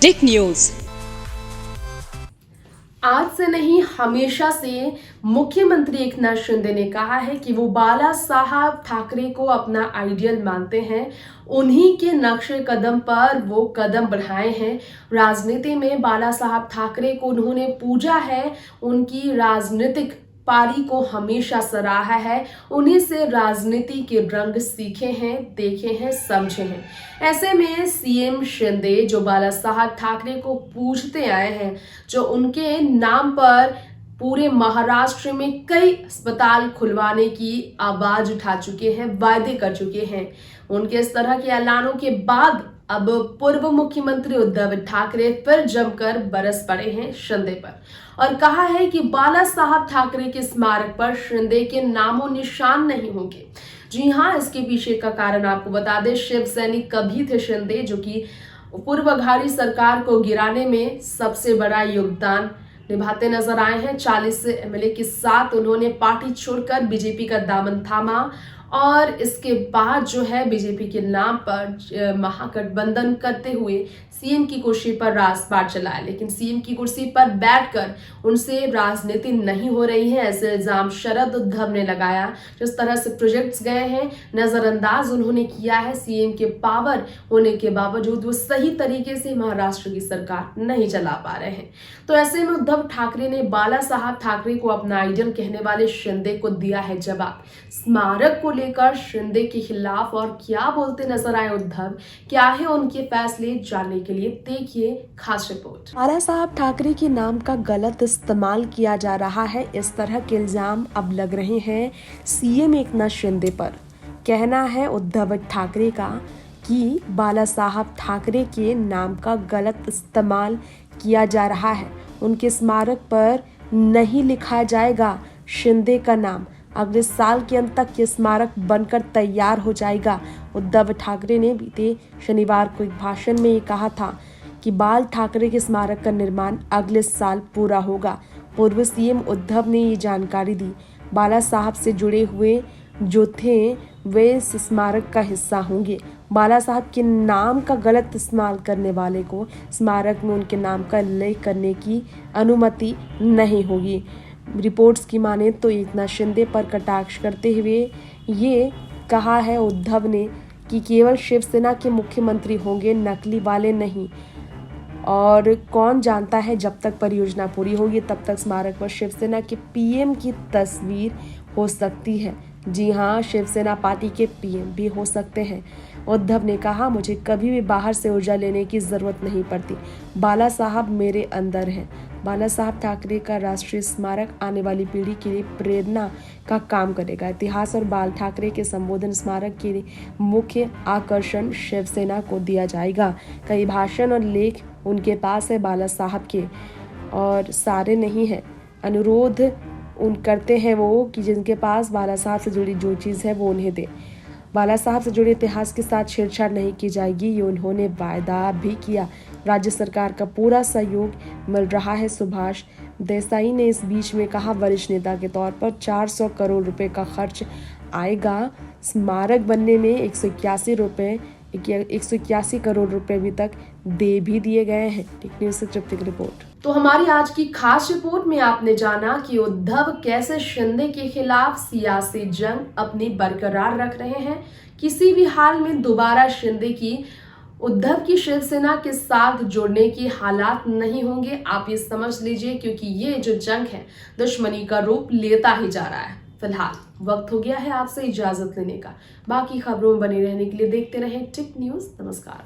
टिक news. आज से नहीं हमेशा से मुख्यमंत्री एकनाथ शिंदे ने कहा है कि वो बाला साहब ठाकरे को अपना आइडियल मानते हैं। उन्हीं के नक्शे कदम पर वो कदम बढ़ाए हैं। राजनीति में बाला साहब ठाकरे को उन्होंने पूजा है, उनकी राजनीतिक पारी को हमेशा सराहा है, उन्हीं से राजनीति के रंग सीखे हैं, देखे हैं, समझे हैं। ऐसे में सीएम शिंदे जो बाला साहब ठाकरे को पूजते आए हैं, जो उनके नाम पर पूरे महाराष्ट्र में कई अस्पताल खुलवाने की आवाज उठा चुके हैं, वायदे कर चुके हैं, उनके इस तरह के ऐलानों के बाद अब पूर्व मुख्यमंत्री उद्धव ठाकरे फिर जमकर बरस पड़े हैं शिंदे पर और कहा है कि बाला साहब ठाकरे के स्मारक पर शिंदे के नामो निशान नहीं होंगे। जी हां, इसके पीछे का कारण आपको बता दें, शिव सैनिक कभी थे शिंदे, जो कि पूर्व अघाड़ी सरकार को गिराने में सबसे बड़ा योगदान निभाते नजर आए हैं। 40 एमएलए के साथ उन्होंने पार्टी छोड़कर बीजेपी का दामन थामा और इसके बाद जो है बीजेपी के नाम पर महागठबंधन करते हुए सीएम की कुर्सी पर राजपाट चलाया, लेकिन सीएम की कुर्सी पर बैठकर उनसे राजनीति नहीं हो रही है, ऐसे इल्जाम शरद उद्धव ने लगाया। जिस तरह से प्रोजेक्ट्स गए हैं, नजरअंदाज उन्होंने किया है, सीएम के पावर होने के बावजूद वो सही तरीके से महाराष्ट्र की सरकार नहीं चला पा रहे हैं। तो ऐसे में उद्धव ठाकरे ने बाला साहब ठाकरे को अपना आइडियल कहने वाले शिंदे को दिया है जवाब। स्मारक को लेकर शिंदे के खिलाफ और क्या बोलते नजर आए उद्धव, क्या है उनके फैसले, जानने के लिए देखिए खास रिपोर्ट। बाला साहब ठाकरे के नाम का गलत इस्तेमाल किया जा रहा है, इस तरह के इल्जाम अब लग रहे हैं सीएम एकनाथ शिंदे पर। कहना है उद्धव ठाकरे का कि बाला साहब ठाकरे के नाम का गलत इस्तेमाल किया जा रहा है, उनके स्मारक पर नहीं लिखा जाएगा शिंदे का नाम, अगले साल के अंत तक ये स्मारक बनकर तैयार हो जाएगा। उद्धव ठाकरे ने बीते शनिवार को एक भाषण में ये कहा था कि बाल ठाकरे के स्मारक का निर्माण अगले साल पूरा होगा। पूर्व सीएम उद्धव ने ये जानकारी दी। बाला साहब से जुड़े हुए जो थे वे इस स्मारक का हिस्सा होंगे। बाला साहब के नाम का गलत इस्तेमाल करने वाले को स्मारक में उनके नाम का उल्लेख करने की अनुमति नहीं होगी। रिपोर्ट्स की माने तो एकनाथ शिंदे पर कटाक्ष करते हुए ये कहा है उद्धव ने कि केवल शिवसेना के मुख्यमंत्री होंगे, नकली वाले नहीं। और कौन जानता है, जब तक परियोजना पूरी होगी तब तक स्मारक पर शिवसेना के पीएम की तस्वीर हो सकती है। जी हाँ, शिवसेना पार्टी के पीएम भी हो सकते हैं। उद्धव ने कहा, मुझे कभी भी बाहर से ऊर्जा लेने की जरूरत नहीं पड़ती, बाला साहब मेरे अंदर हैं। बाला साहब ठाकरे का राष्ट्रीय स्मारक आने वाली पीढ़ी के लिए प्रेरणा का काम करेगा। इतिहास और बाल ठाकरे के संबोधन स्मारक के मुख्य आकर्षण शिवसेना को दिया जाएगा। कई भाषण और लेख उनके पास है बाला साहब के, और सारे नहीं है। अनुरोध करते हैं वो कि जिनके पास बाला साहब से जुड़ी जो चीज़ है वो उन्हें दे। बाला साहब से जुड़े इतिहास के साथ छेड़छाड़ नहीं की जाएगी, ये उन्होंने वायदा भी किया। राज्य सरकार का पूरा सहयोग मिल रहा है। सुभाष देसाई ने इस बीच में कहा, वरिष्ठ नेता के तौर पर 400 करोड़ रुपए का खर्च आएगा। स्मारक बनने में 181 करोड़ रुपए अभी तक दे भी दिए गए हैं। टिक न्यूज से तृप्ति की रिपोर्ट। तो हमारी आज की खास रिपोर्ट में आपने जाना कि उद्धव कैसे शिंदे के खिलाफ सियासी जंग अपनी बरकरार रख रहे हैं। किसी भी हाल में दोबारा शिंदे की उद्धव की शिवसेना के साथ जुड़ने की हालात नहीं होंगे, आप ये समझ लीजिए, क्योंकि ये जो जंग है दुश्मनी का रूप लेता ही जा रहा है। फिलहाल वक्त हो गया है आपसे इजाजत लेने का। बाकी खबरों में बने रहने के लिए देखते रहें टिक न्यूज। नमस्कार।